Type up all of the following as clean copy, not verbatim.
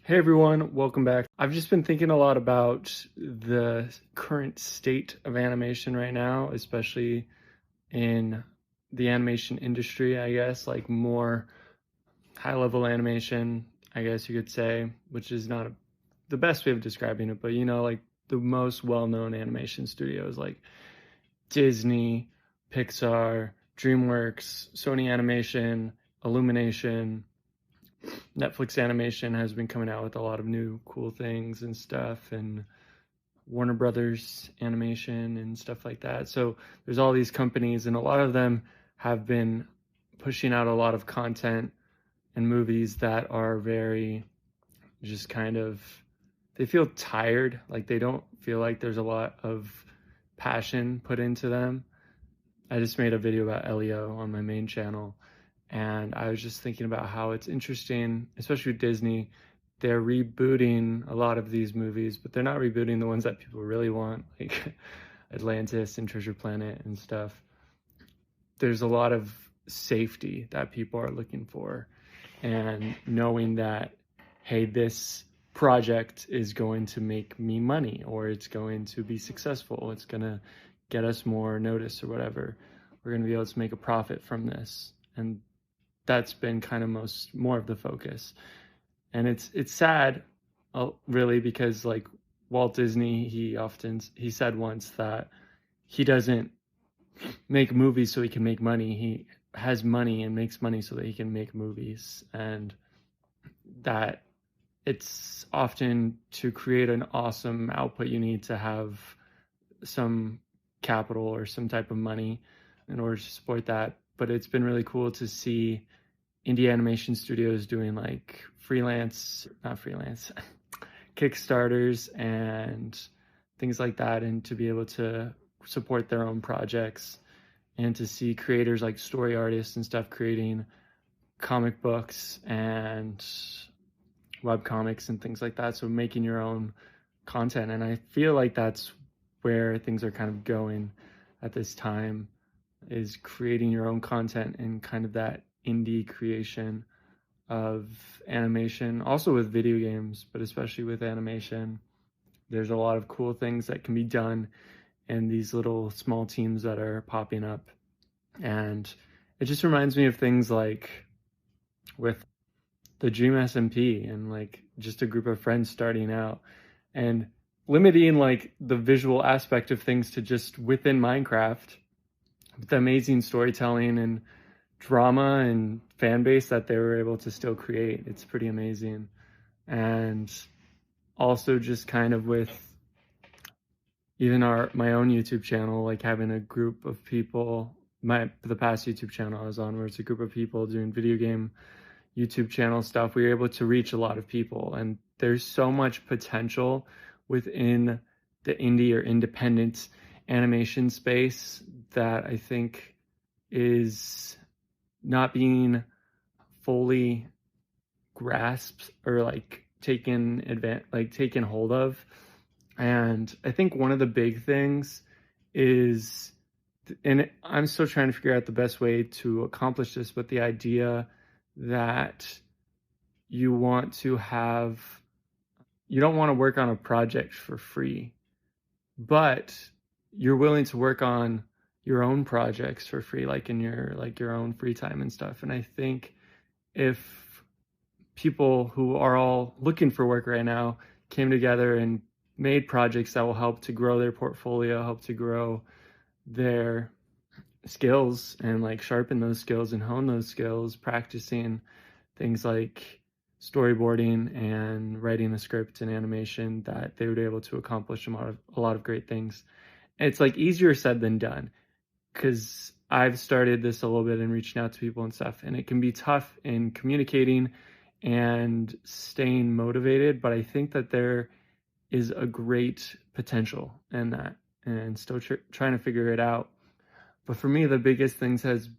Hey everyone, welcome back. I've just been thinking a lot about the current state of animation right now, especially in the animation industry, I guess, like more high-level animation, I guess you could say, which is not the best way of describing it, but like the most well-known animation studios like Disney, Pixar, DreamWorks, Sony Animation, Illumination, Netflix Animation has been coming out with a lot of new cool things and stuff, and Warner Brothers Animation and stuff like that. So there's all these companies, and a lot of them have been pushing out a lot of content and movies that are very just kind of, they feel tired. Like they don't feel like there's a lot of passion put into them. I just made a video about Elio on my main channel, and I was just thinking about how it's interesting, especially with Disney. They're rebooting a lot of these movies, but they're not rebooting the ones that people really want, like Atlantis and Treasure Planet and stuff. There's a lot of safety that people are looking for, and knowing that, hey, this project is going to make me money, or it's going to be successful, it's going to get us more notice or whatever. We're going to be able to make a profit from this. And that's been kind of more of the focus. And it's sad, really, because like Walt Disney, he said once that he doesn't make movies so he can make money. He has money and makes money so that he can make movies. And that it's often, to create an awesome output, you need to have some capital or some type of money in order to support that. But it's been really cool to see indie animation studios doing like not freelance, Kickstarters and things like that, and to be able to support their own projects, and to see creators like story artists and stuff creating comic books and web comics and things like that. So making your own content. And I feel like that's where things are kind of going at this time, is creating your own content and kind of that indie creation of animation. Also with video games, but especially with animation, there's a lot of cool things that can be done in these little small teams that are popping up. And it just reminds me of things like with the Dream SMP, and like just a group of friends starting out and limiting like the visual aspect of things to just within Minecraft, with the amazing storytelling and drama and fan base that they were able to still create. It's pretty amazing. And also just kind of with even my own YouTube channel, like having a group of people, the past YouTube channel I was on, where it's a group of people doing video game YouTube channel stuff, we were able to reach a lot of people. And there's so much potential within the indie or independent animation space that I think is not being fully grasped or like taken hold of. And I think one of the big things is, and I'm still trying to figure out the best way to accomplish this, but the idea that you don't want to work on a project for free, but you're willing to work on your own projects for free, like in your own free time and stuff. And I think if people who are all looking for work right now came together and made projects that will help to grow their portfolio, help to grow their skills, and like sharpen those skills and hone those skills, practicing things like storyboarding and writing a script and animation, that they would be able to accomplish a lot of great things. And it's like easier said than done, because I've started this a little bit and reaching out to people and stuff, and it can be tough in communicating and staying motivated. But I think that there is a great potential in that, and still trying to figure it out. But for me, the biggest things has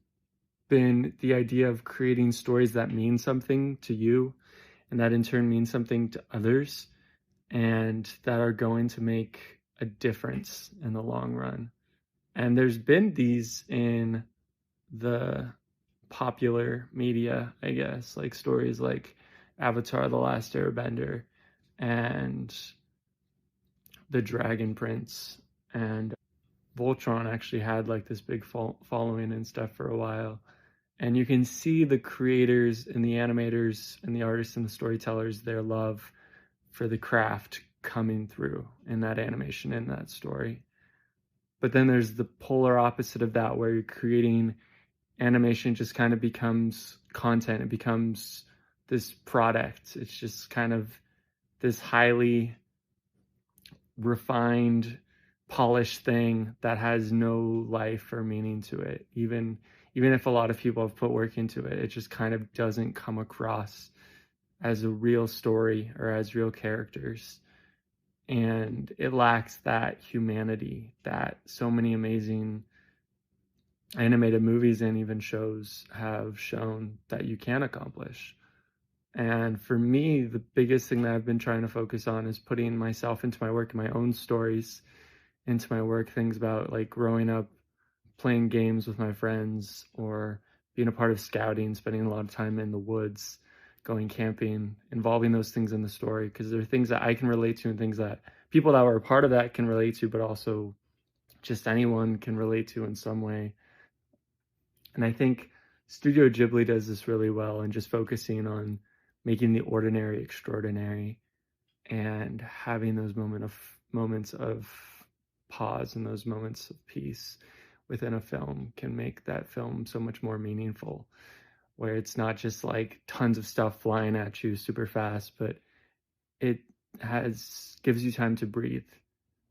been the idea of creating stories that mean something to you, and that in turn means something to others, and that are going to make a difference in the long run. And there's been these in the popular media, I guess, like stories like Avatar: The Last Airbender and The Dragon Prince, and Voltron actually had like this big following and stuff for a while. And you can see the creators and the animators and the artists and the storytellers, their love for the craft coming through in that animation, in that story. But then there's the polar opposite of that, where you're creating animation just kind of becomes content. It becomes this product. It's just kind of this highly refined, polished thing that has no life or meaning to it. Even if a lot of people have put work into it, it just kind of doesn't come across as a real story or as real characters. And it lacks that humanity that so many amazing animated movies and even shows have shown that you can accomplish. And for me, the biggest thing that I've been trying to focus on is putting myself into my work, my own stories into my work, things about like growing up playing games with my friends or being a part of scouting, spending a lot of time in the woods, going camping, involving those things in the story, because there are things that I can relate to and things that people that were a part of that can relate to, but also just anyone can relate to in some way. And I think Studio Ghibli does this really well, and just focusing on making the ordinary extraordinary and having those moments of pause and those moments of peace within a film can make that film so much more meaningful, where it's not just like tons of stuff flying at you super fast, but it gives you time to breathe.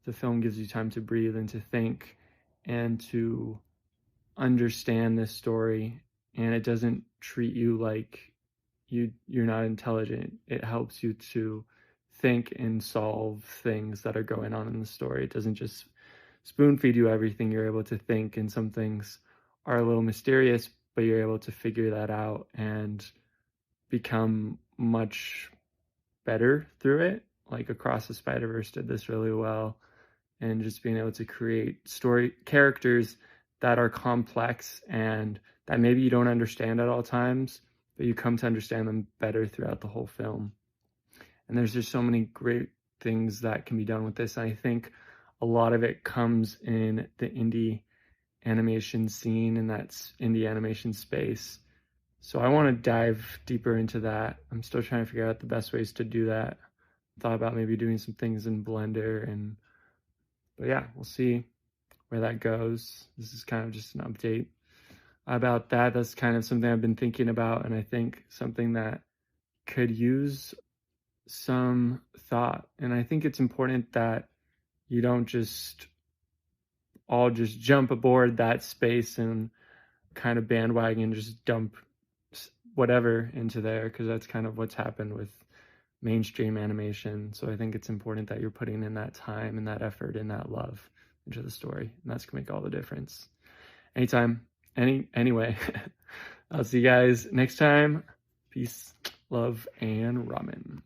The film gives you time to breathe and to think and to understand this story, and it doesn't treat you like you're not intelligent. It helps you to think and solve things that are going on in the story. It doesn't just spoon feed you everything. You're able to think, and some things are a little mysterious, but you're able to figure that out and become much better through it. Like Across the Spider-Verse did this really well, and just being able to create story characters that are complex and that maybe you don't understand at all times, but you come to understand them better throughout the whole film. And there's just so many great things that can be done with this. And I think a lot of it comes in the indie animation scene, and that's indie animation space. So I want to dive deeper into that. I'm still trying to figure out the best ways to do that. Thought about maybe doing some things in Blender, but yeah, we'll see where that goes. This is kind of just an update about that. That's kind of something I've been thinking about, and I think something that could use some thought. And I think it's important that you don't just all just jump aboard that space and kind of bandwagon, just dump whatever into there, because that's kind of what's happened with mainstream animation. So I think it's important that you're putting in that time and that effort and that love into the story, and that's gonna make all the difference. Anytime, anyway, I'll see you guys next time. Peace, love, and ramen.